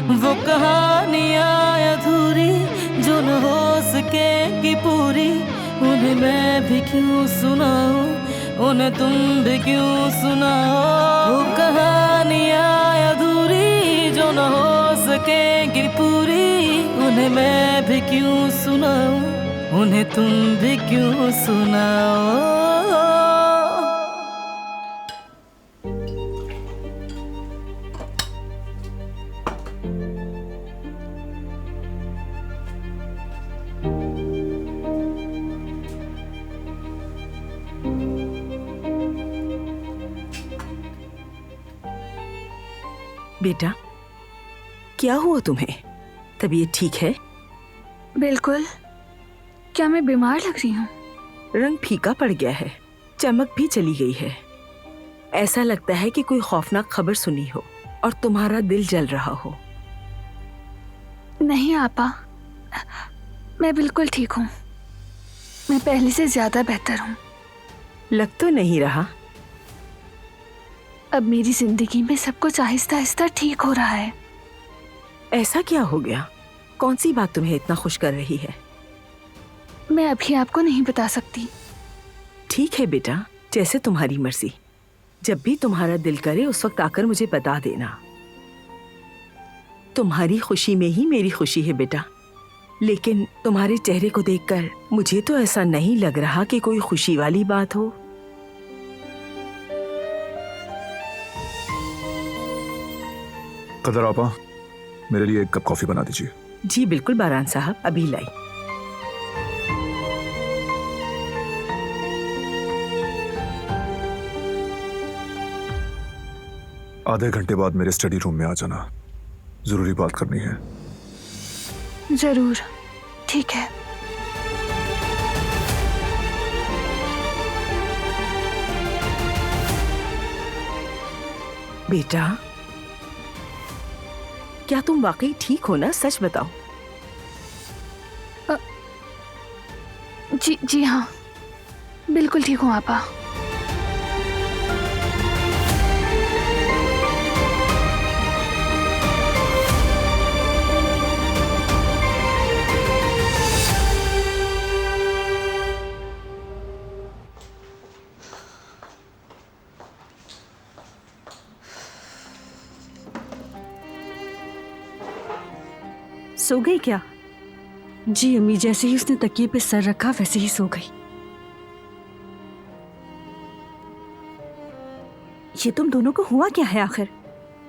वो कहानियाँ अधूरी जो न हो सकेगी पूरी, उन्हें मैं भी क्यों सुनाऊं, उन्हें तुम भी क्यों सुनाओ। वो कहानियाँ अधूरी जो न हो सकेगी पूरी, उन्हें मैं भी क्यों सुनाऊं, उन्हें तुम भी क्यों सुनाओ। बेटा, क्या हुआ तुम्हें? तबीयत ठीक है? बिल्कुल। क्या मैं बीमार लग रही हूँ? रंग फीका पड़ गया है, चमक भी चली गई है। ऐसा लगता है कि कोई खौफनाक खबर सुनी हो और तुम्हारा दिल जल रहा हो। नहीं आपा, मैं बिल्कुल ठीक हूँ। मैं पहले से ज्यादा बेहतर हूँ। लग तो नहीं रहा। अब मेरी जिंदगी में सब कुछ आहिस्ता आहिस्ता ठीक हो रहा है। ऐसा क्या हो गया? कौन सी बात तुम्हें इतना खुश कर रही है? मैं अभी आपको नहीं बता सकती। ठीक है बेटा, जैसे तुम्हारी मर्जी। जब भी तुम्हारा दिल करे उस वक्त आकर मुझे बता देना। तुम्हारी खुशी में ही मेरी खुशी है बेटा। लेकिन तुम्हारे चेहरे को देखकर मुझे तो ऐसा नहीं लग रहा कि कोई खुशी वाली बात हो। कदर आपा, मेरे लिए एक कप कॉफी बना दीजिए। जी बिल्कुल बारान साहब, अभी लाई। आधे घंटे बाद मेरे स्टडी रूम में आ जाना, जरूरी बात करनी है। जरूर, ठीक है। बेटा, क्या तुम वाकई ठीक हो ना? सच बताओ। जी हाँ, बिल्कुल ठीक हूँ आपा। सो गई क्या? जी अम्मी, जैसे ही उसने तकिए पे सर रखा वैसे ही सो गई। ये तुम दोनों को हुआ क्या है आखिर?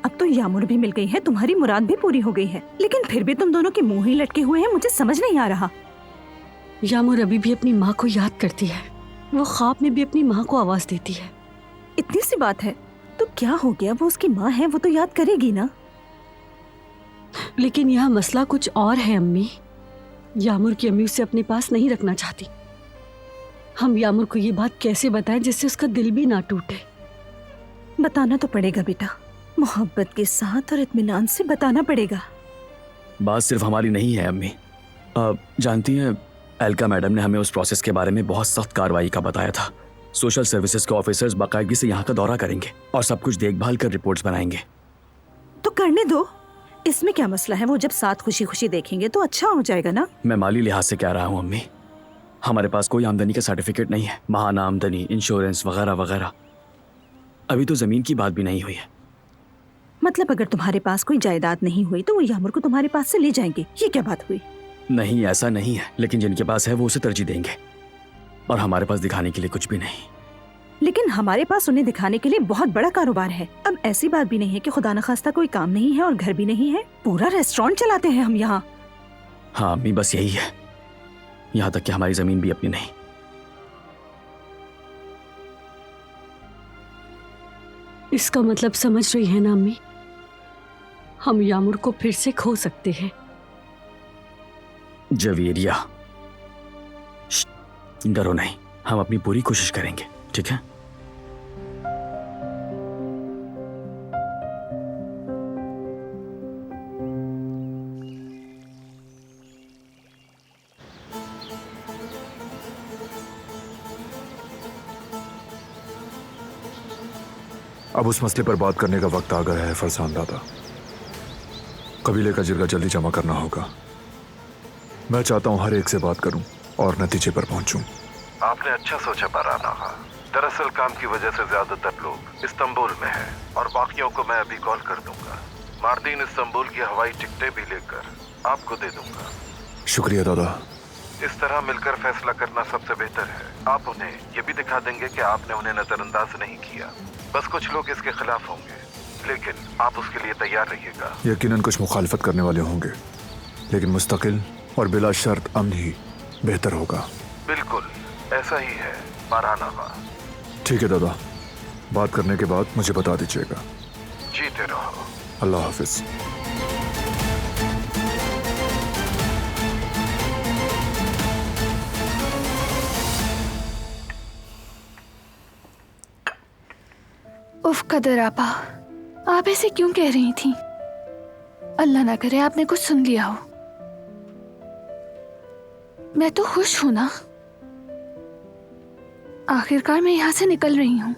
अब तो यामुर भी मिल गई है, तुम्हारी मुराद भी पूरी हो गई है, लेकिन फिर भी तुम दोनों के मुंह ही लटके हुए हैं। मुझे समझ नहीं आ रहा। यामुर अभी भी अपनी माँ को याद करती है। वो ख्वाब में भी अपनी माँ को आवाज देती है। इतनी सी बात है तो क्या हो गया? वो उसकी माँ है, वो तो याद करेगी ना। लेकिन यह मसला कुछ और है अम्मी। यामुर की अम्मी उसे अपने पास नहीं रखना चाहती। हम यामुर को ये बात कैसे बताएं जिससे उसका दिल भी ना टूटे? बताना तो पड़ेगा बेटा, मोहब्बत के साथ और इत्मीनान से बताना पड़ेगा। बात सिर्फ हमारी नहीं है अम्मी। जानती हैं, एल्का मैडम ने हमें उस प्रोसेस के बारे में बहुत सख्त कार्रवाई का बताया था। सोशल सर्विसेज के ऑफिसर्स बाकायदगी से यहाँ का दौरा करेंगे और सब कुछ देखभाल कर रिपोर्ट्स बनाएंगे। तो करने दो, इसमें क्या मसला है? वो जब साथ खुशी खुशी देखेंगे तो अच्छा हो जाएगा ना। मैं माली लिहाज से कह रहा हूँ अम्मी। हमारे पास कोई आमदनी का सर्टिफिकेट नहीं है, महाना आमदनी, इंश्योरेंस वगैरह वगैरह। अभी तो जमीन की बात भी नहीं हुई है। मतलब अगर तुम्हारे पास कोई जायदाद नहीं हुई तो वो यामुर को तुम्हारे पास से ले जाएंगे, ये क्या बात हुई? नहीं, ऐसा नहीं है, लेकिन जिनके पास है वो उसे तरजीह देंगे और हमारे पास दिखाने के लिए कुछ भी नहीं। लेकिन हमारे पास उन्हें दिखाने के लिए बहुत बड़ा कारोबार है। अब ऐसी बात भी नहीं है कि खुदा न खास्ता कोई काम नहीं है और घर भी नहीं है। पूरा रेस्टोरेंट चलाते हैं हम यहाँ। हाँ अम्मी, बस यही है। यहाँ तक कि हमारी जमीन भी अपनी नहीं। इसका मतलब समझ रही है ना अम्मी? हम यामुर को फिर से खो सकते हैं। जवेरिया, डरो नहीं, हम अपनी पूरी कोशिश करेंगे, ठीक है? अब उस मसले पर बात करने का वक्त आ गया है फरसान दादा। कबीले का जिरगा जल्दी जमा करना होगा। मैं चाहता हूँ हर एक से बात करूँ और नतीजे पर पहुँचूँ। आपने अच्छा सोचा बाराना खां। दरअसल काम की वजह से ज्यादातर लोग इस्तांबुल में हैं और बाकियों को मैं अभी कॉल कर दूंगा। मार्दीन इस्तांबुल की हवाई टिकटें भी लेकर आपको दे दूंगा। शुक्रिया दादा। इस तरह मिलकर फैसला करना सबसे बेहतर है। आप उन्हें ये भी दिखा देंगे कि आपने उन्हें नजरअंदाज नहीं किया। बस कुछ लोग इसके खिलाफ होंगे, लेकिन आप उसके लिए तैयार रहिएगा। यकीनन कुछ मुखालफत करने वाले होंगे, लेकिन मुस्तकिल और बिला शर्त अमन ही बेहतर होगा। बिल्कुल ऐसा ही है बाराना खां। ठीक है दादा, बात करने के बाद मुझे बता दीजिएगा। जीते रहो। अल्लाह हाफिज। उफ कदर आपा, आप ऐसे क्यों कह रही थी? अल्लाह ना करे आपने कुछ सुन लिया हो। मैं तो खुश हूं ना, आखिरकार मैं यहां से निकल रही हूं।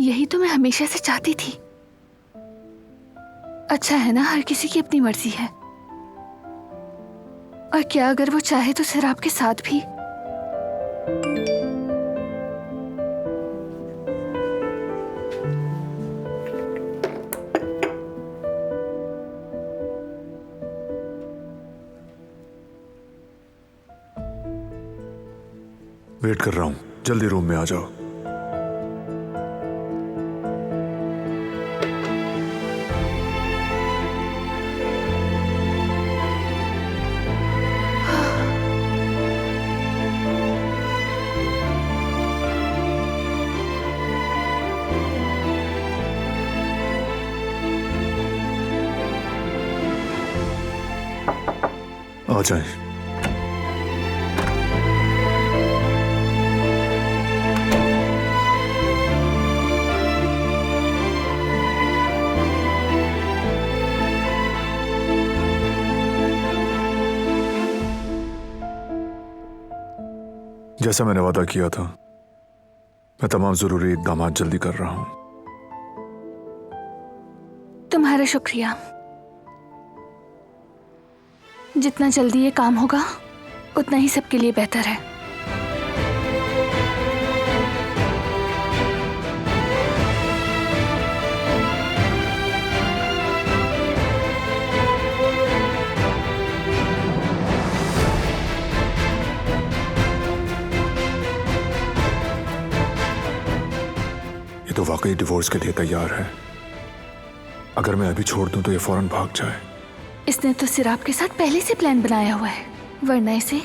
यही तो मैं हमेशा से चाहती थी। अच्छा है ना, हर किसी की अपनी मर्जी है। और क्या अगर वो चाहे तो सिर्फ आपके साथ भी? वेट कर रहा हूँ, जल्दी रूम में आ जाओ। आ जाए। जैसा मैंने वादा किया था, मैं तमाम जरूरी इक़दाम जल्दी कर रहा हूं। तुम्हारा शुक्रिया। जितना जल्दी ये काम होगा उतना ही सबके लिए बेहतर है। ये तो वाकई डिवोर्स के लिए तैयार है। अगर मैं अभी छोड़ दूं तो ये फौरन भाग जाए। इसने तो सिराप के साथ पहले से प्लान बनाया हुआ है, वरना इसे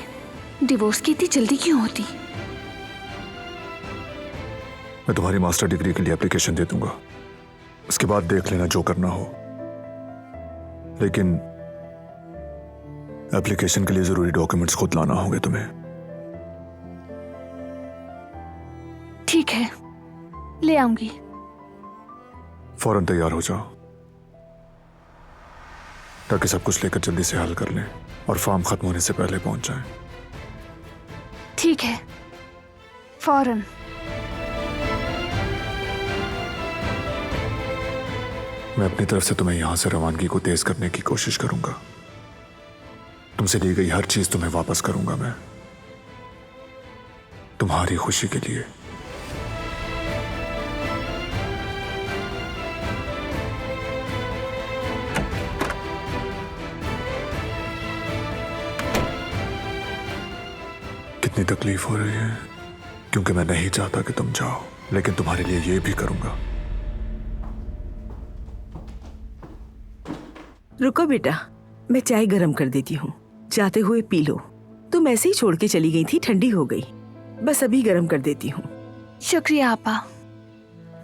डिवोर्स की इतनी जल्दी क्यों होती? मैं तुम्हारी मास्टर डिग्री के लिए एप्लीकेशन दे दूंगा, उसके बाद देख लेना जो करना हो। लेकिन एप्लीकेशन के लिए जरूरी डॉक्यूमेंट्स खुद लाना होंगे तुम्हें। ठीक है, ले आऊंगी। फौरन तैयार हो जाओ ताकि सब कुछ लेकर जल्दी से हल कर लें और फॉर्म खत्म होने से पहले पहुंच जाएं। ठीक है, फौरन। मैं अपनी तरफ से तुम्हें यहां से रवानगी को तेज करने की कोशिश करूंगा। तुमसे ली गई हर चीज तुम्हें वापस करूंगा मैं, तुम्हारी खुशी के लिए। कितनी तकलीफ हो रही है क्योंकि मैं नहीं चाहता कि तुम जाओ, लेकिन तुम्हारे लिए ये भी करूंगा। रुको बेटा, मैं चाय गरम कर देती हूँ, जाते हुए पी लो। तुम ऐसे ही छोड़ के चली गई थी, ठंडी हो गई। बस अभी गरम कर देती हूँ। शुक्रिया आपा।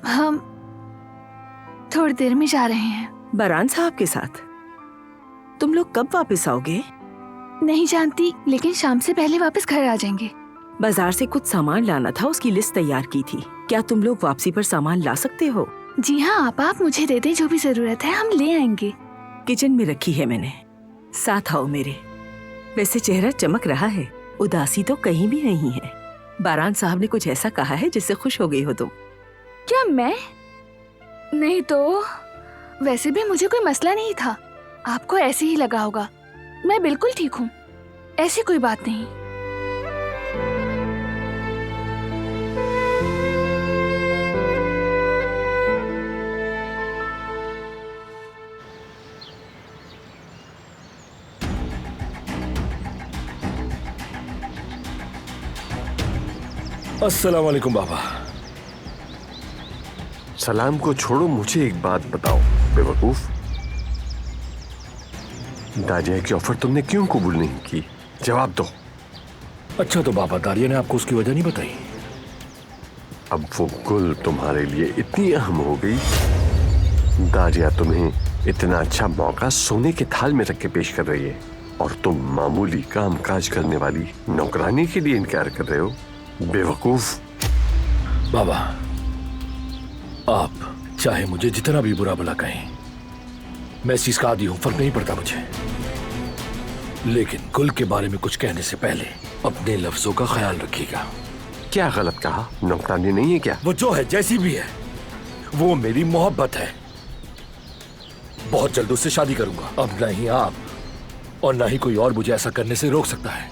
हम थोड़ी देर में जा रहे हैं। बारान साहब के साथ? तुम लोग कब वापस आओगे? नहीं जानती, लेकिन शाम से पहले वापस घर आ जाएंगे। बाजार से कुछ सामान लाना था, उसकी लिस्ट तैयार की थी। क्या तुम लोग वापसी पर सामान ला सकते हो? जी हाँ आपा, आप मुझे दे दें, जो भी जरूरत है हम ले आएंगे। किचन में रखी है मैंने, साथ आओ मेरे। वैसे चेहरा चमक रहा है, उदासी तो कहीं भी नहीं है। बारान साहब ने कुछ ऐसा कहा है जिससे खुश हो गई हो तुम? क्या मैं? नहीं तो वैसे भी मुझे कोई मसला नहीं था। आपको ऐसे ही लगा होगा। मैं बिल्कुल ठीक हूँ, ऐसी कोई बात नहीं। अस्सलाम वालेकुम बाबा। सलाम को छोड़ो, मुझे एक बात बताओ बेवकूफ, दाजिया की ऑफर तुमने क्यों कबूल नहीं की? जवाब दो। अच्छा तो बाबा, दारिया ने आपको उसकी वजह नहीं बताई? अब वो गुल तुम्हारे लिए इतनी अहम हो गई, दारिया तुम्हें इतना अच्छा मौका सोने के थाल में रख के पेश कर रही है और तुम मामूली काम काज करने वाली नौकरानी के लिए इनकार कर रहे हो? बेवकूफ। बाबा, आप चाहे मुझे जितना भी बुरा भला कहें, मैं इस चीज का आदी हूं, फर्क नहीं पड़ता मुझे। लेकिन गुल के बारे में कुछ कहने से पहले अपने लफ्जों का ख्याल रखिएगा। क्या गलत कहा? नौकरानी नहीं है क्या? वो जो है, जैसी भी है, वो मेरी मोहब्बत है। बहुत जल्द उससे शादी करूंगा। अब न ही आप और न ही कोई और मुझे ऐसा करने से रोक सकता है।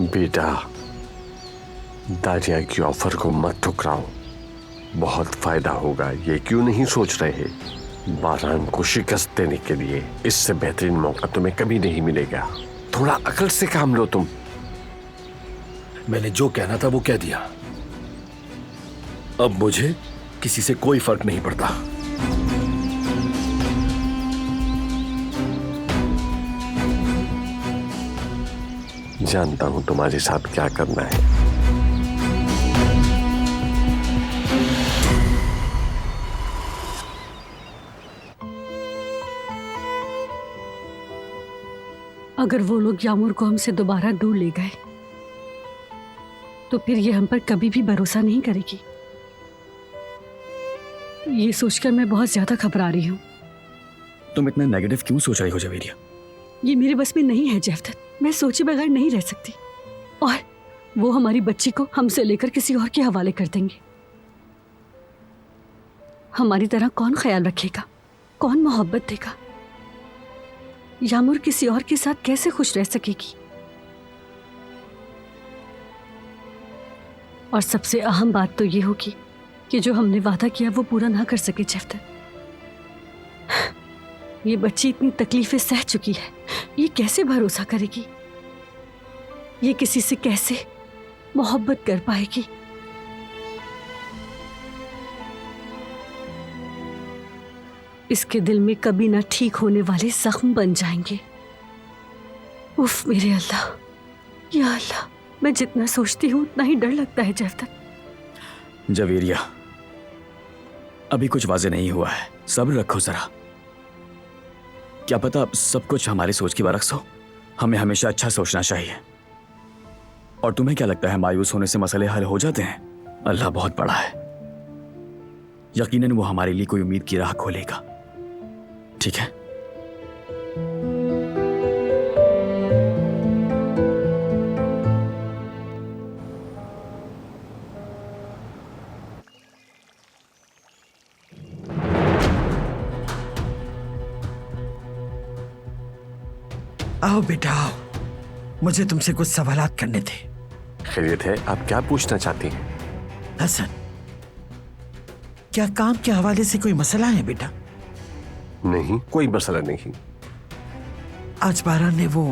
बेटा, दाजिया की ऑफर को मत ठुकराओ, बहुत फायदा होगा। ये क्यों नहीं सोच रहे? बारान को शिकस्त देने के लिए इससे बेहतरीन मौका तुम्हें कभी नहीं मिलेगा। थोड़ा अकल से काम लो तुम। मैंने जो कहना था वो कह दिया। अब मुझे किसी से कोई फर्क नहीं पड़ता। जानता हूं तुम्हारे साथ क्या करना है। अगर वो लोग यामुर को हमसे दोबारा दूर ले गए तो फिर ये हम पर कभी भी भरोसा नहीं करेगी। ये सोचकर मैं बहुत ज्यादा घबरा रही हूँ। तुम इतना नेगेटिव क्यों सोच रही हो जवेरिया? ये मेरे बस में नहीं है जैवदत, मैं सोचे बगैर नहीं रह सकती। और वो हमारी बच्ची को हमसे लेकर किसी और के हवाले कर देंगे। हमारी तरह कौन ख्याल रखेगा, कौन मोहब्बत देगा? यामुर किसी और के साथ कैसे खुश रह सकेगी? और सबसे अहम बात तो ये होगी कि जो हमने वादा किया वो पूरा ना कर सके जैवदत। ये बच्ची इतनी तकलीफें सह चुकी है, ये कैसे भरोसा करेगी? ये किसी से कैसे मोहब्बत कर पाएगी? इसके दिल में कभी ना ठीक होने वाले जख्म बन जाएंगे। उफ मेरे अल्लाह, या अल्लाह, मैं जितना सोचती हूँ उतना ही डर लगता है जैवदत। जवेरिया, अभी कुछ वाज़ेह नहीं हुआ है, सब्र रखो जरा। क्या पता सब कुछ हमारी सोच की बरक्स हो। हमें हमेशा अच्छा सोचना चाहिए। और तुम्हें क्या लगता है मायूस होने से मसले हल हो जाते हैं? अल्लाह बहुत बड़ा है, यकीनन वो हमारे लिए कोई उम्मीद की राह खोलेगा। ठीक है? आओ बेटा आओ, मुझे तुमसे कुछ सवालात करने थे। खैरियत है? आप क्या पूछना चाहती हैं? हसन, क्या काम के हवाले से कोई मसला है बेटा? नहीं, कोई मसला नहीं। आज बारान ने वो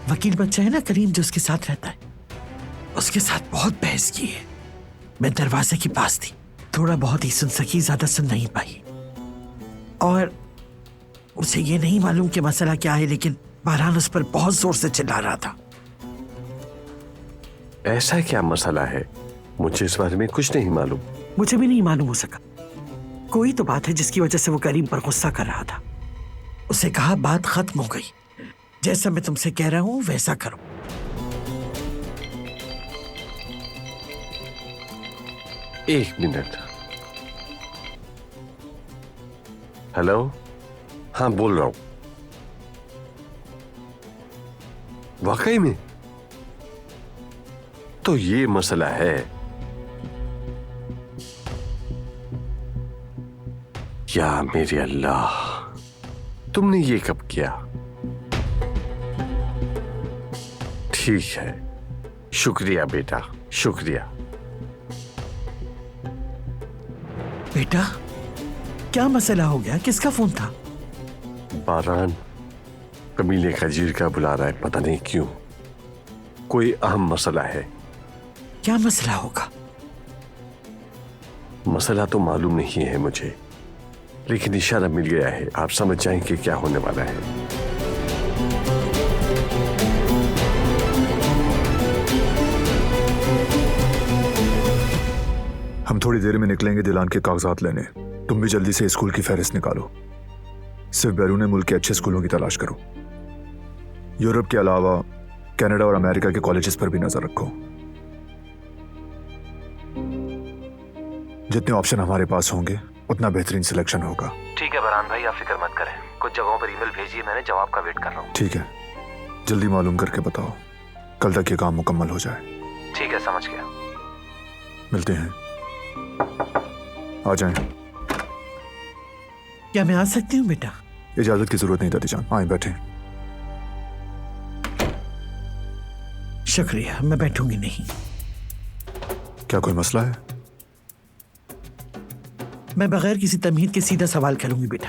वकील बच्चा है ना करीम, जो उसके साथ रहता है, उसके साथ बहुत बहस की है। मैं दरवाजे के पास थी, थोड़ा बहुत ही सुन सकी, ज्यादा सुन नहीं पाई। और उसे ये नहीं मालूम कि मसला क्या है, लेकिन बारान उस पर बहुत जोर से चिल्ला रहा था। ऐसा क्या मसला है? मुझे इस बारे में कुछ नहीं मालूम। मुझे भी नहीं मालूम हो सका। कोई तो बात है जिसकी वजह से वो करीम पर गुस्सा कर रहा था। उसे कहा बात खत्म हो गई, जैसा मैं तुमसे कह रहा हूं वैसा करो। एक मिनट। हेलो, हाँ बोल रहा हूं। वाकई में? तो ये मसला है। या मेरे अल्लाह, तुमने ये कब किया? ठीक है, शुक्रिया बेटा, शुक्रिया। बेटा, क्या मसला हो गया? किसका फोन था? बारान कमीने खजीर का बुला रहा है, पता नहीं क्यों। कोई अहम मसला है। क्या मसला होगा? मसला तो मालूम नहीं है मुझे, लेकिन इशारा मिल गया है। आप समझ जाएंगे क्या होने वाला है। हम थोड़ी देर में निकलेंगे दिलान के कागजात लेने। तुम भी जल्दी से स्कूल की फहरिस्त निकालो। सिर्फ बैरून मुल्क के अच्छे स्कूलों की तलाश करो। यूरोप के अलावा कनाडा और अमेरिका के कॉलेजेस पर भी नजर रखो। जितने ऑप्शन हमारे पास होंगे उतना बेहतरीन सिलेक्शन होगा। ठीक है बरहान भाई, आप फिक्र मत करें। कुछ जगहों पर ईमेल भेजिए, मैंने जवाब का वेट कर रहा हूँ। ठीक है, जल्दी मालूम करके बताओ, कल तक ये काम मुकम्मल हो जाए। ठीक है, समझ गया। मिलते हैं, आ जाएं। क्या मैं आ सकती हूँ बेटा? इजाजत की जरूरत नहीं दादी जान, आए बैठे। शुक्रिया, मैं बैठूंगी नहीं। क्या कोई मसला है? मैं बगैर किसी तमहीद के सीधा सवाल करूंगी बेटा।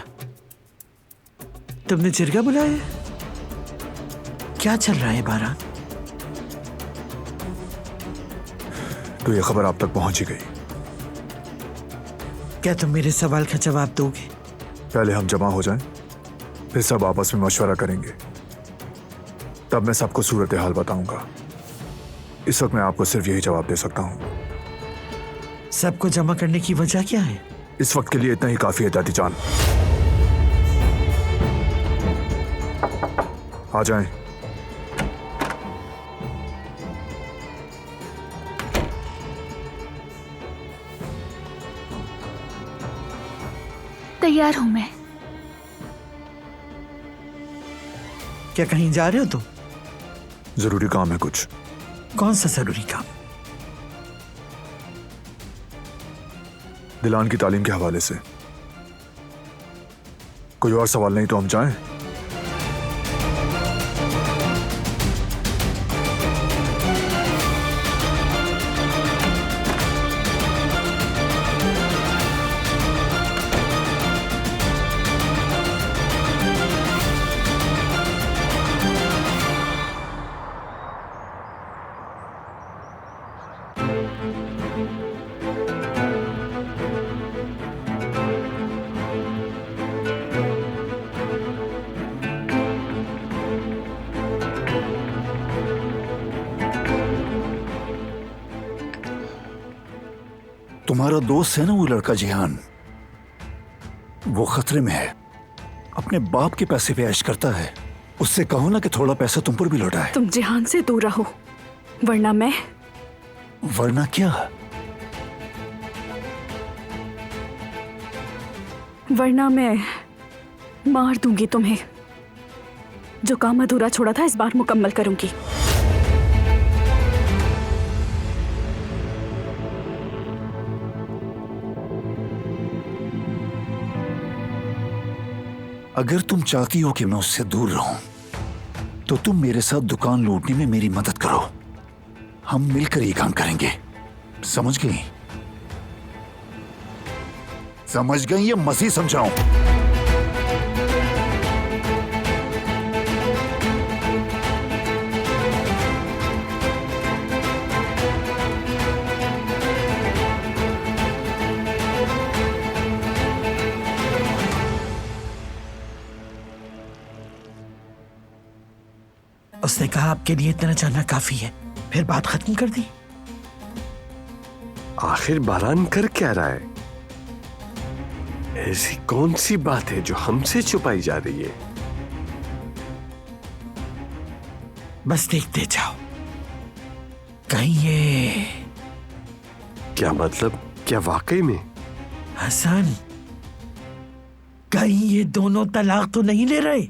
तुमने जिरगा बुलाया है? क्या चल रहा है बारान? तो ये खबर आप तक पहुंच ही गई। क्या तुम मेरे सवाल का जवाब दोगे? पहले हम जमा हो जाएं, फिर सब आपस में मशवरा करेंगे, तब मैं सबको सूरत हाल बताऊंगा। इस वक्त मैं आपको सिर्फ यही जवाब दे सकता हूं। सबको जमा करने की वजह क्या है? इस वक्त के लिए इतना ही काफी है दादी जान। आ जाएं। तैयार हूं मैं। क्या कहीं जा रहे हो तुम? जरूरी काम है कुछ। कौन सा जरूरी काम? दिलान की तालीम के हवाले से। कोई और सवाल नहीं तो हम जाएं। तुम्हारा दोस्त है ना वो लड़का जिहान, वो खतरे में है। अपने बाप के पैसे पे ऐश करता है। उससे कहो ना कि थोड़ा पैसा तुम पर भी लौटाए। तुम जिहान से दूर रहो, वरना मैं। वरना क्या? वरना मैं मार दूंगी तुम्हें। जो काम अधूरा छोड़ा था इस बार मुकम्मल करूंगी। अगर तुम चाहती हो कि मैं उससे दूर रहूं, तो तुम मेरे साथ दुकान लूटने में मेरी मदद करो। हम मिलकर ये काम करेंगे, समझ गई? समझ गई या मज़ीद समझाऊं? उसने कहा आपके लिए इतना जानना काफी है, फिर बात खत्म कर दी। आखिर बारान कर क्या रहा है? ऐसी कौन सी बात है जो हमसे छुपाई जा रही है? बस देखते जाओ, कहीं ये। क्या मतलब? क्या वाकई में? हसन, कहीं ये दोनों तलाक तो नहीं ले रहे?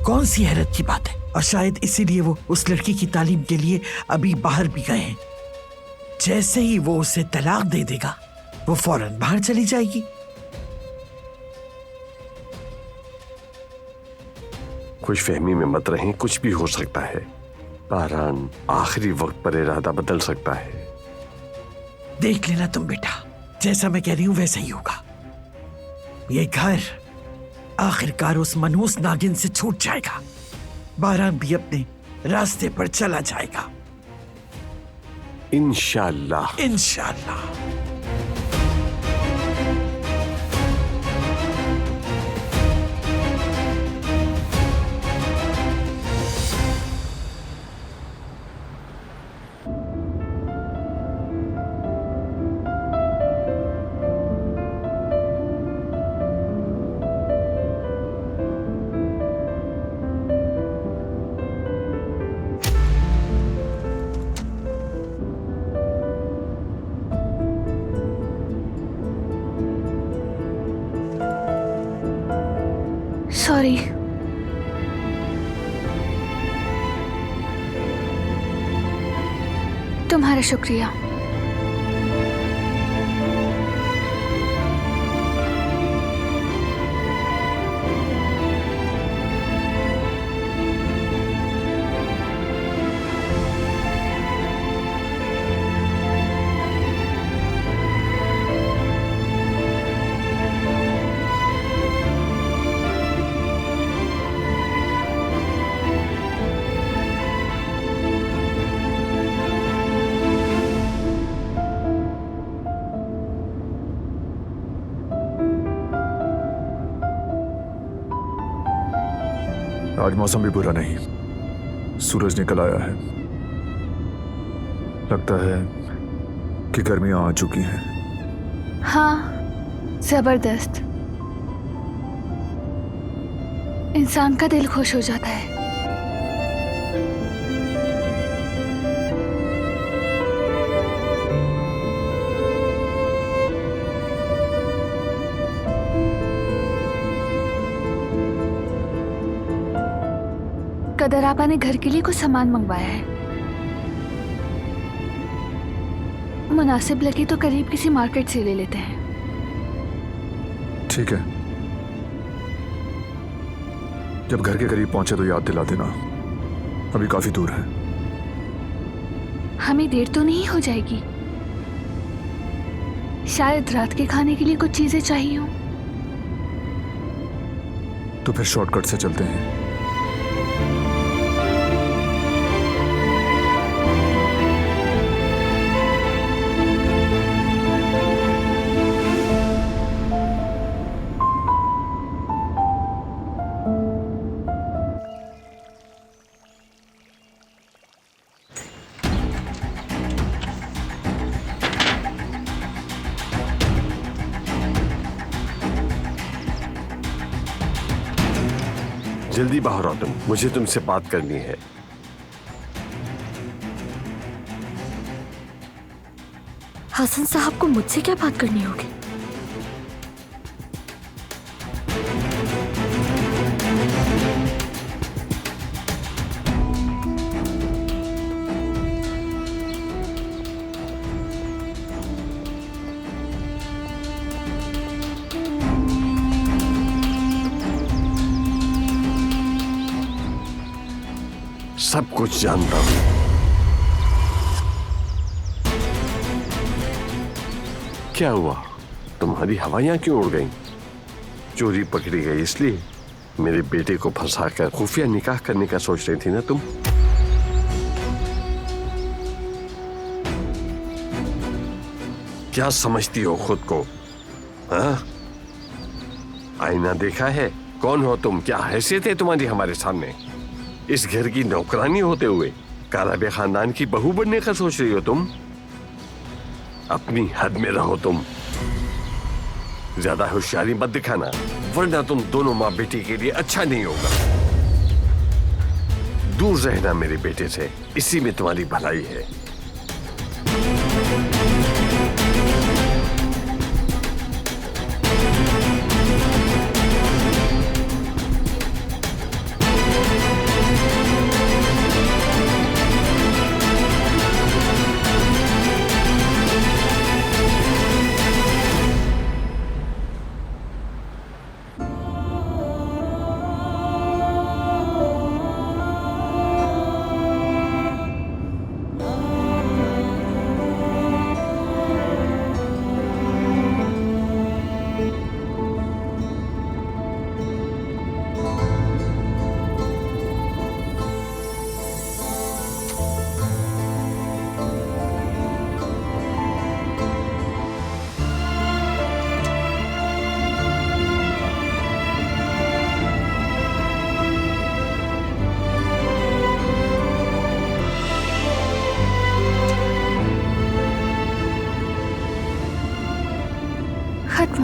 कौन सी हैरत की बात है? और शायद इसीलिए वो उस लड़की की तालीम के लिए अभी बाहर भी गए हैं। जैसे ही वो उसे तलाक दे देगा, वो फौरन बाहर चली जाएगी। खुशफहमी में मत रहें, कुछ भी हो सकता है। बारान आखिरी वक्त पर इरादा बदल सकता है। देख लेना तुम बेटा, जैसा मैं कह रही हूं वैसा ही होगा। ये घर आखिरकार उस मनहूस नागिन से छूट जाएगा। बारान भी अपने रास्ते पर चला जाएगा, इंशाअल्लाह। इंशाअल्लाह। सॉरी। तुम्हारा शुक्रिया। आज मौसम भी बुरा नहीं, सूरज निकल आया है। लगता है कि गर्मियां आ चुकी हैं। हाँ, जबरदस्त। इंसान का दिल खुश हो जाता है। कदर आपा ने घर के लिए कुछ सामान मंगवाया है। मुनासिब लगे तो करीब किसी मार्केट से ले लेते हैं। ठीक है, जब घर के करीब पहुंचे तो याद दिला देना, अभी काफी दूर है। हमें देर तो नहीं हो जाएगी? शायद रात के खाने के लिए कुछ चीजें चाहिए हो। तो फिर शॉर्टकट से चलते हैं। जल्दी बाहर आओ तुम, मुझे तुमसे बात करनी है। हसन साहब को मुझसे क्या बात करनी होगी? सब कुछ जानता हूं। क्या हुआ? तुम्हारी हवाइयां क्यों उड़ गईं? चोरी पकड़ी गई इसलिए? मेरे बेटे को फंसाकर खुफिया निकाह करने का सोच रही थी ना तुम? क्या समझती हो खुद को? हाँ? आईना देखा है? कौन हो तुम? क्या हैसियत है तुम्हारी हमारे सामने? इस घर की नौकरानी होते हुए काराबे खानदान की बहू बनने का सोच रही हो तुम? अपनी हद में रहो तुम। ज्यादा होशियारी मत दिखाना, वरना तुम दोनों माँ बेटी के लिए अच्छा नहीं होगा। दूर रहना मेरे बेटे से, इसी में तुम्हारी भलाई है।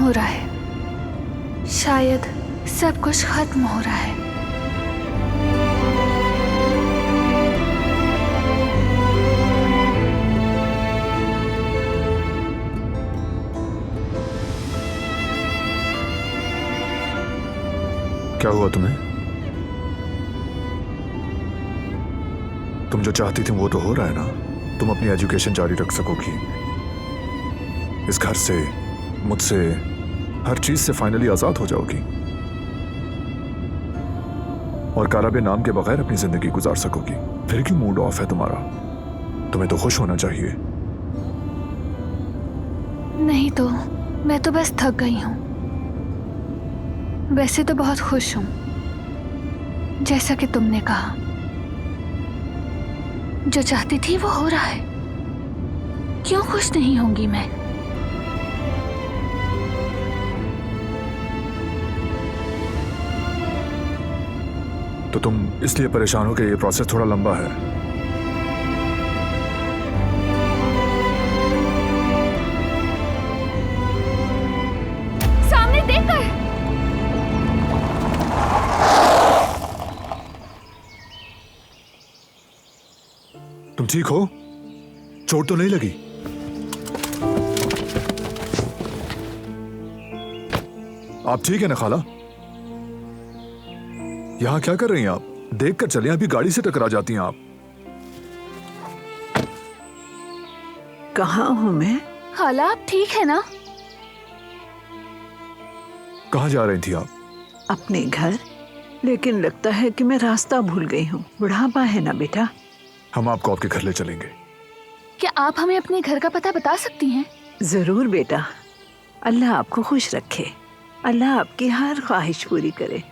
हो रहा है। शायद सब कुछ खत्म हो रहा है। क्या हुआ तुम्हें? तुम जो चाहती थी वो तो हो रहा है ना। तुम अपनी एजुकेशन जारी रख सकोगी, इस घर से, मुझसे, हर चीज से फाइनली आजाद हो जाओगी और काराबे नाम के बगैर अपनी जिंदगी गुजार सकोगी। फिर क्यों मूड ऑफ है तुम्हारा? तुम्हें तो खुश होना चाहिए। नहीं तो मैं तो बस थक गई हूँ। वैसे तो बहुत खुश हूँ, जैसा कि तुमने कहा। जो चाहती थी वो हो रहा है, क्यों खुश नहीं होंगी मैं? तो तुम इसलिए परेशान हो कि ये प्रोसेस थोड़ा लंबा है। सामने देखकर। तुम ठीक हो? चोट तो नहीं लगी? आप ठीक है ना खाला? यहां क्या कर रही हैं आप? देख कर चले, अभी गाड़ी से टकरा जाती हैं आप। कहाँ हूं मैं? खाला आप ठीक है ना? कहाँ जा रही थी आप? अपने घर, लेकिन लगता है कि मैं रास्ता भूल गई हूँ। बुढ़ापा है ना बेटा। हम आपको आपके घर ले चलेंगे। क्या आप हमें अपने घर का पता बता सकती हैं? जरूर बेटा। अल्लाह आपको खुश रखे, अल्लाह आपकी हर ख्वाहिश पूरी करे।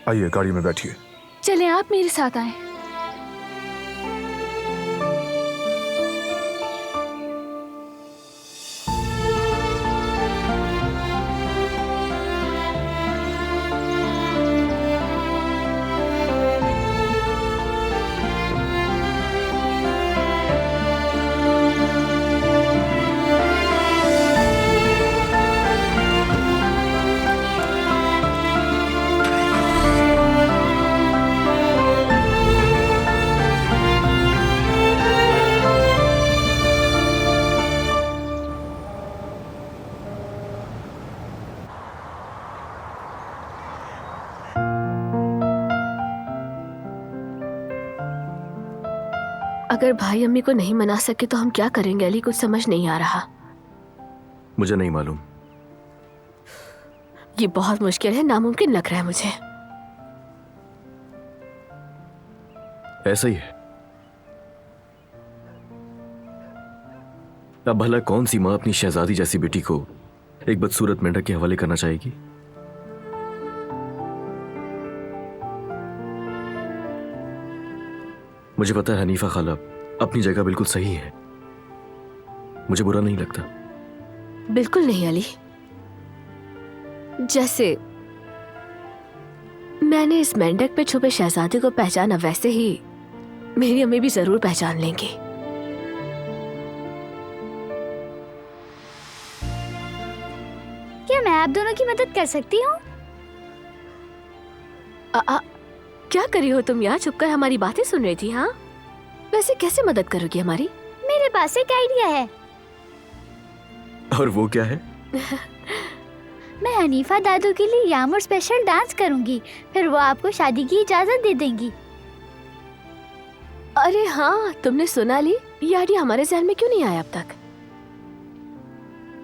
आइए गाड़ी में बैठिए। चलें, आप मेरे साथ आएं। अगर भाई अम्मी को नहीं मना सके तो हम क्या करेंगे अली? कुछ समझ नहीं आ रहा। मुझे नहीं मालूम। ये बहुत मुश्किल है, नामुमकिन लग रहा है मुझे। ऐसा ही है। अब भला कौन सी माँ अपनी शहजादी जैसी बेटी को एक बदसूरत मेंढक के हवाले करना चाहेगी? मुझे पता है हनीफा खाला अपनी जगह बिल्कुल सही है। मुझे बुरा नहीं लगता। बिल्कुल नहीं अली। जैसे मैंने इस मेंढक पे छुपे शहजादे को पहचाना, वैसे ही मेरी अम्मी भी जरूर पहचान लेंगी। क्या मैं आप दोनों की मदद कर सकती हूँ? क्या करी हो तुम यहाँ? छुपकर हमारी बातें सुन रही थी? हाँ, वैसे कैसे मदद करोगी हमारी? मेरे पास एक आइडिया है। और वो क्या है? मैं हनीफा दादू के लिए यामुर स्पेशल डांस करूंगी, फिर वो आपको शादी की इजाजत दे देंगी। अरे हाँ, तुमने सुना ली? ये आइडिया हमारे ज़हन में क्यों नहीं आया अब तक?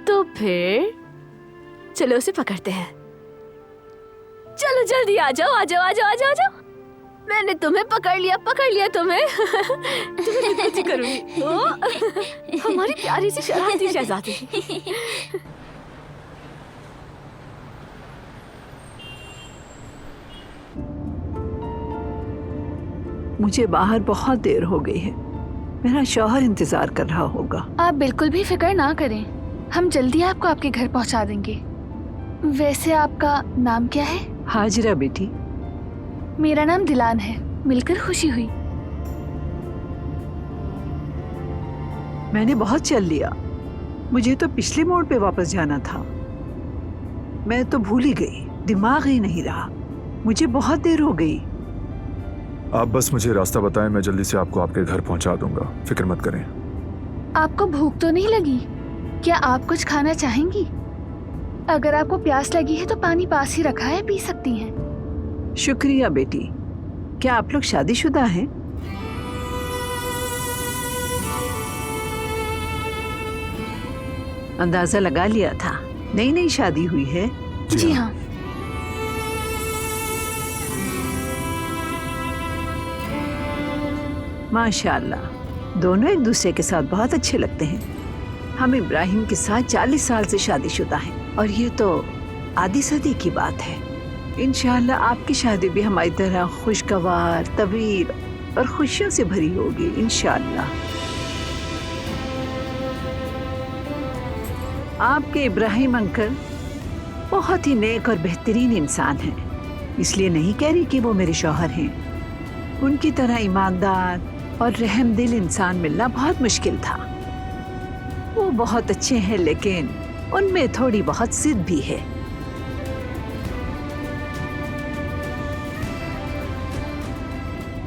तो फिर चलो उसे पकड़ते हैं। चलो जल्दी आ जाओ, आ जाओ, आ जाओ, आ जाओ, आ जाओ। मैंने तुम्हें पकड़ लिया तुम्हें। तुम्हें कुछ करूंगी। हमारी प्यारी सी शरारती शहजादी। मुझे बाहर बहुत देर हो गई है, मेरा शौहर इंतजार कर रहा होगा। आप बिल्कुल भी फिक्र ना करें, हम जल्दी आपको आपके घर पहुंचा देंगे। वैसे आपका नाम क्या है? हाजिरा बेटी। मेरा नाम दिलान है, मिलकर खुशी हुई। मैंने बहुत चल लिया, मुझे तो पिछले मोड़ पे वापस जाना था। मैं तो भूल ही गई, दिमाग ही नहीं रहा। मुझे बहुत देर हो गई। आप बस मुझे रास्ता बताएं, मैं जल्दी से आपको आपके घर पहुंचा दूंगा, फिक्र मत करें। आपको भूख तो नहीं लगी? क्या आप कुछ खाना चाहेंगी? अगर आपको प्यास लगी है तो पानी पास ही रखा है, पी सकती हैं। शुक्रिया बेटी। क्या आप लोग शादीशुदा हैं? अंदाजा लगा लिया था, नई नई शादी हुई है। जी हाँ। माशाअल्लाह, दोनों एक दूसरे के साथ बहुत अच्छे लगते हैं। हम इब्राहिम के साथ 40 साल से शादीशुदा हैं और ये तो आधी सदी की बात है। इंशाअल्लाह आपकी शादी भी हमारी तरह खुशगवार, तवील और खुशियों से भरी होगी इंशाअल्लाह। आपके इब्राहिम अंकल बहुत ही नेक और बेहतरीन इंसान हैं, इसलिए नहीं कह रही कि वो मेरे शौहर हैं। उनकी तरह ईमानदार और रहमदिल इंसान मिलना बहुत मुश्किल था। वो बहुत अच्छे हैं, लेकिन उनमें थोड़ी बहुत जिद भी है।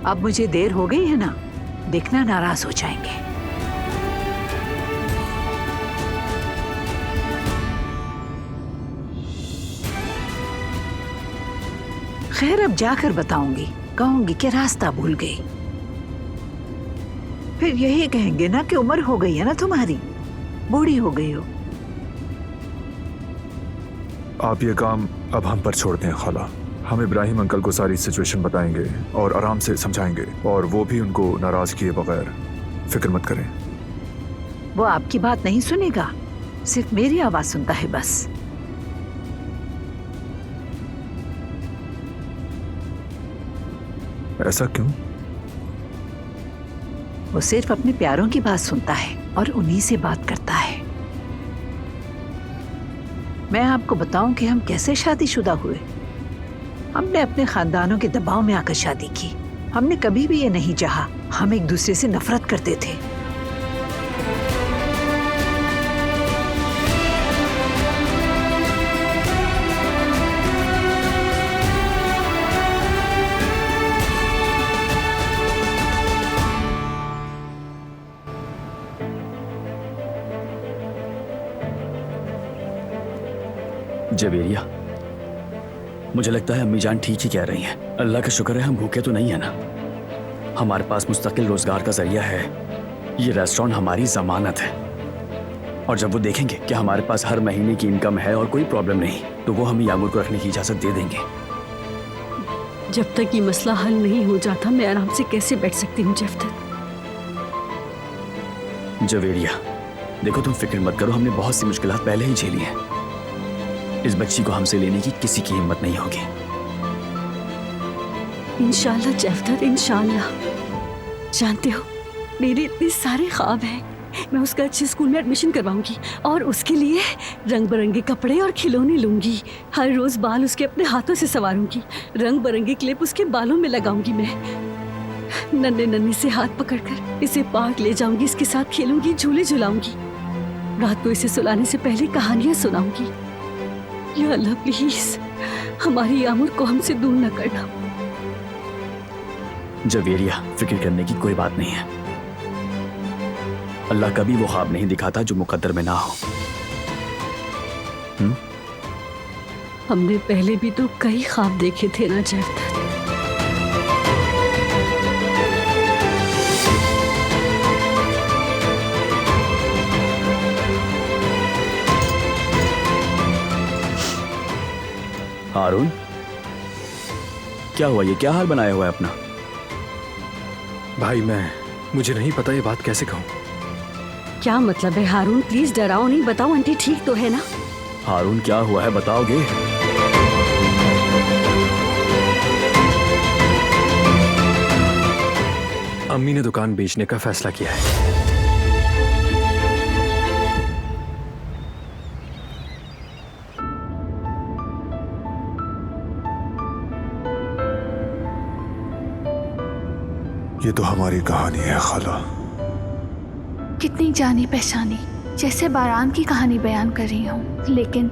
अब मुझे देर हो गई है ना, देखना नाराज हो जाएंगे। खैर, अब जाकर बताऊंगी, कहूंगी कि रास्ता भूल गई। फिर यही कहेंगे ना कि उम्र हो गई है ना तुम्हारी, बूढ़ी हो गई हो। आप ये काम अब हम पर छोड़ते हैं खाला। हम इब्राहिम अंकल को सारी सिचुएशन बताएंगे और आराम से समझाएंगे, और वो भी उनको नाराज किए बगैर। फिक्र मत करें। वो आपकी बात नहीं सुनेगा, सिर्फ मेरी आवाज सुनता है बस। ऐसा क्यों? वो सिर्फ अपने प्यारों की बात सुनता है और उन्हीं से बात करता है। मैं आपको बताऊं कि हम कैसे शादीशुदा हुए। हमने अपने खानदानों के दबाव में आकर शादी की। हमने कभी भी ये नहीं चाहा। हम एक दूसरे से नफरत करते थे। जवेरिया, मुझे लगता है अम्मी जान ठीक ही कह रही हैं। अल्लाह का शुक्र है हम भूखे तो नहीं है ना। हमारे पास मुस्तकिल रोजगार का जरिया है। ये रेस्टोरेंट हमारी जमानत है, और जब वो देखेंगे कि हमारे पास हर महीने की इनकम है और कोई प्रॉब्लम नहीं, तो वो हमें यामुर को रखने की इजाजत दे देंगे। जब तक ये मसला हल नहीं हो जाता, मैं आराम से कैसे बैठ सकती हूँ जफ्तर? जवेरिया, देखो तुम फिक्र मत करो, हमने बहुत सी मुश्किलात पहले ही झेली हैं। इस बच्ची को हमसे लेने की किसी की हिम्मत नहीं होगी। इंशाल्लाह जफ्तर, इंशाल्लाह। जानते हो, मेरे इतने सारे ख्वाब हैं। मैं उसका अच्छे स्कूल में एडमिशन करवाऊंगी और उसके लिए रंग बिरंगे कपड़े और खिलौने लूंगी। हर रोज बाल उसके अपने हाथों से संवारूंगी। रंग बिरंगे क्लिप उसके बालों में लगाऊंगी। मैं नन्हे नन्हे से हाथ पकड़कर इसे पार्क ले जाऊंगी, इसके साथ खेलूंगी, झूले झुलाऊंगी। रात को इसे सुलाने से पहले कहानियां सुनाऊंगी। या अल्लाह, प्लीज हमारी यामुर को हमसे दूर न करना। जवेरिया, फिक्र करने की कोई बात नहीं है। अल्लाह कभी वो ख्वाब नहीं दिखाता जो मुकद्दर में ना हो। हमने पहले भी तो कई ख्वाब देखे थे ना जफ्तर। हारून, क्या हुआ? ये क्या हाल बनाया हुआ है अपना? भाई, मुझे नहीं पता ये बात कैसे कहूँ। क्या मतलब है हारून? प्लीज डराओ नहीं, बताओ आंटी ठीक तो है ना? हारून, क्या हुआ है बताओगे? अम्मी ने दुकान बेचने का फैसला किया है। ये तो हमारी कहानी है खाला। कितनी जानी पहचानी, जैसे बारान की कहानी बयान कर रही हूँ, लेकिन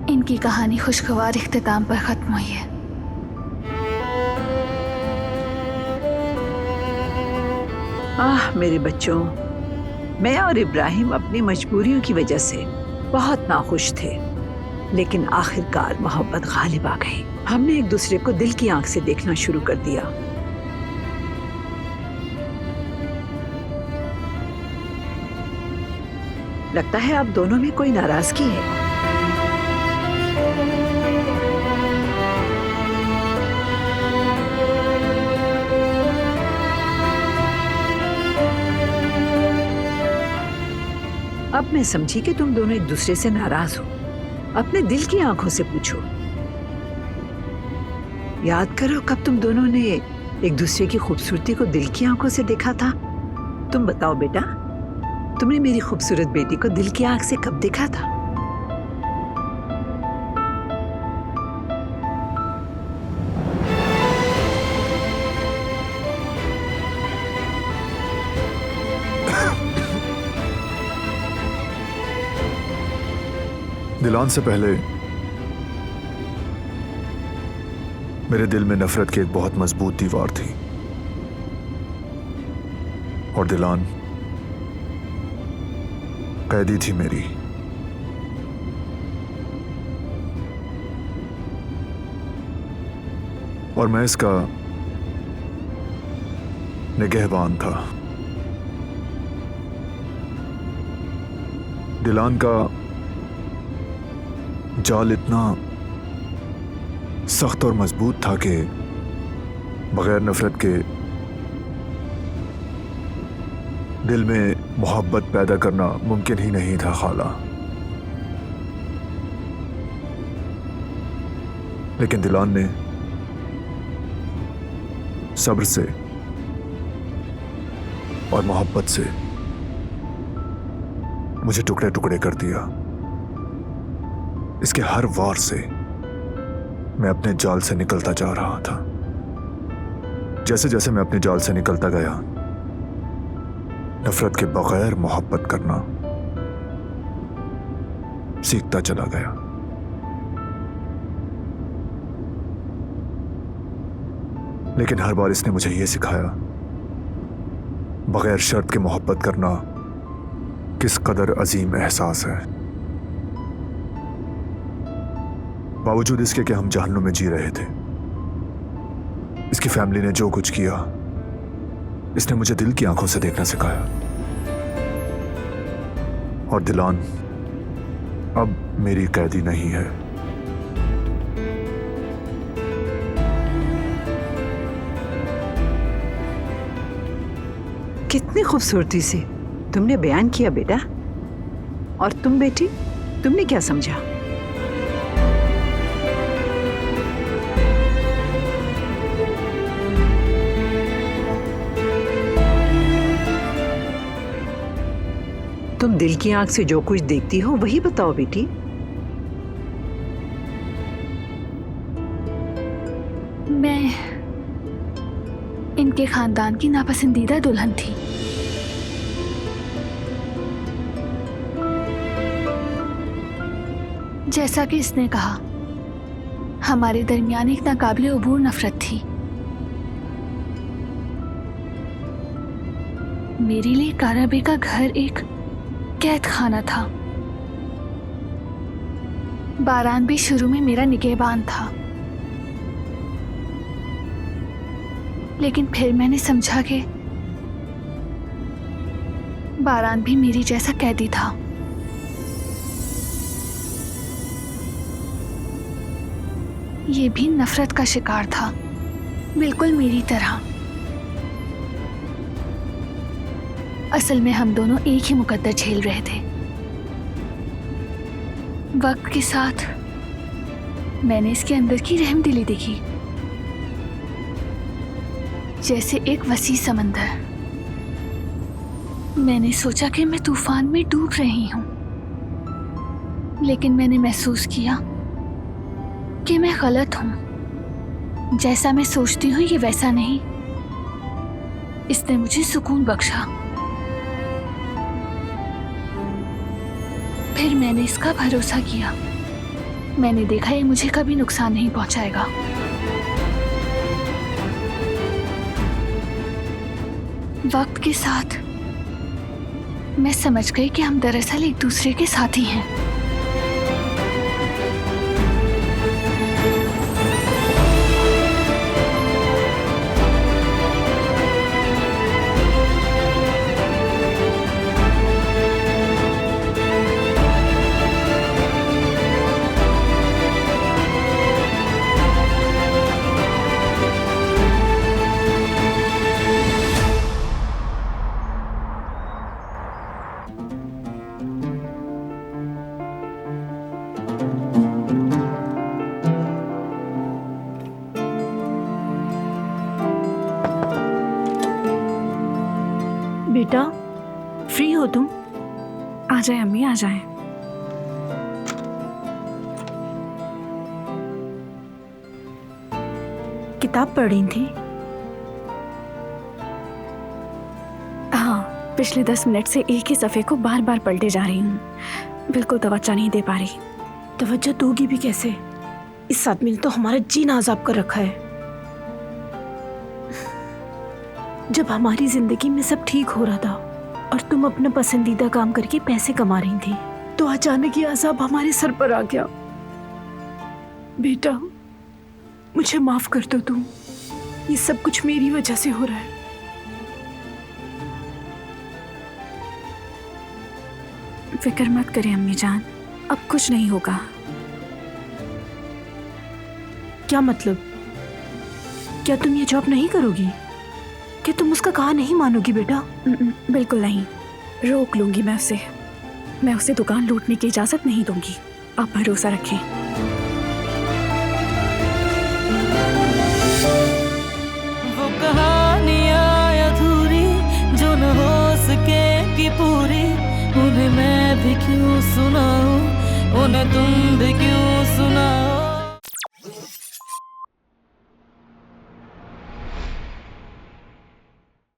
इनकी कहानी खुशगवार इख्तिताम पर खत्म हुई है। आह मेरे बच्चों, मैं और इब्राहिम अपनी मजबूरियों की वजह से बहुत नाखुश थे, लेकिन आखिरकार मोहब्बत गालिब आ गई। हमने एक दूसरे को दिल की आंख से देखना शुरू कर दिया। लगता है आप दोनों में कोई नाराजगी है। अब मैं समझी कि तुम दोनों एक दूसरे से नाराज हो। अपने दिल की आंखों से पूछो। याद करो कब तुम दोनों ने एक दूसरे की खूबसूरती को दिल की आंखों से देखा था। तुम बताओ बेटा, तुमने मेरी खूबसूरत बेटी को दिल की आंख से कब देखा था? दिलान से पहले मेरे दिल में नफरत की एक बहुत मजबूत दीवार थी, और दिलान कैदी थी मेरी। और मैं इसका निगहबान था। दिलान का जाल इतना सख्त और मजबूत था कि बगैर नफरत के दिल में मोहब्बत पैदा करना मुमकिन ही नहीं था खाला। लेकिन दिलान ने सब्र से और मोहब्बत से मुझे टुकड़े टुकड़े कर दिया। इसके हर वार से मैं अपने जाल से निकलता जा रहा था। जैसे जैसे मैं अपने जाल से निकलता गया, नफरत के बगैर मोहब्बत करना सीखता चला गया। लेकिन हर बार इसने मुझे यह सिखाया, बगैर शर्त के मोहब्बत करना किस कदर अजीम एहसास है। बावजूद इसके कि हम जहन्नुम में जी रहे थे, इसकी फैमिली ने जो कुछ किया, इसने मुझे दिल की आंखों से देखना सिखाया। और दिलान अब मेरी कैदी नहीं है। कितनी खूबसूरती से तुमने बयान किया बेटा। और तुम बेटी, तुमने क्या समझा? तुम दिल की आंख से जो कुछ देखती हो वही बताओ बेटी। मैं इनके खानदान की नापसंदीदा दुल्हन थी। जैसा कि इसने कहा, हमारे दरमियान एक नाकाबिले अबूर नफरत थी। मेरे लिए काराबे का घर एक कैद खाना था। बारान भी शुरू में मेरा निगहबान था, लेकिन फिर मैंने समझा कि बारान भी मेरी जैसा कैदी था। ये भी नफरत का शिकार था, बिल्कुल मेरी तरह। असल में हम दोनों एक ही मुकद्दर झेल रहे थे। वक्त के साथ मैंने इसके अंदर की रहमदिली देखी, जैसे एक वसी समंदर। मैंने सोचा कि मैं तूफान में डूब रही हूं, लेकिन मैंने महसूस किया कि मैं गलत हूं। जैसा मैं सोचती हूं ये वैसा नहीं। इसने मुझे सुकून बख्शा। फिर मैंने इसका भरोसा किया। मैंने देखा ये मुझे कभी नुकसान नहीं पहुंचाएगा। वक्त के साथ मैं समझ गई कि हम दरअसल एक दूसरे के साथी हैं। बेटा, फ्री हो तुम? आ जाए अम्मी, आ जाए। किताब पढ़ रही थी? हाँ, पिछले 10 मिनट से एक ही सफ़े को बार बार पलटे जा रही हूँ। बिल्कुल तवज्जो नहीं दे पा रही। तवज्जो दोगी भी कैसे? इस आदमी ने तो हमारा जीना अजाब कर रखा है। जब हमारी जिंदगी में सब ठीक हो रहा था और तुम अपना पसंदीदा काम करके पैसे कमा रही थी, तो अचानक ये अजाब हमारे सर पर आ गया। बेटा, मुझे माफ कर दो तुम। ये सब कुछ मेरी वजह से हो रहा है। फिक्र मत करें अम्मी जान, अब कुछ नहीं होगा। क्या मतलब? क्या तुम ये जॉब नहीं करोगी? क्या तुम उसका कहा नहीं मानोगी बेटा? बिल्कुल नहीं, रोक लूंगी मैं उसे। मैं उसे दुकान लूटने की इजाजत नहीं दूंगी। आप भरोसा रखें। वो कहानियाँ अधूरी जो न हो सके कि पूरी, उन्हें मैं भी क्यों सुनाऊं, उन्हें तुम भी क्यों सुनाओ।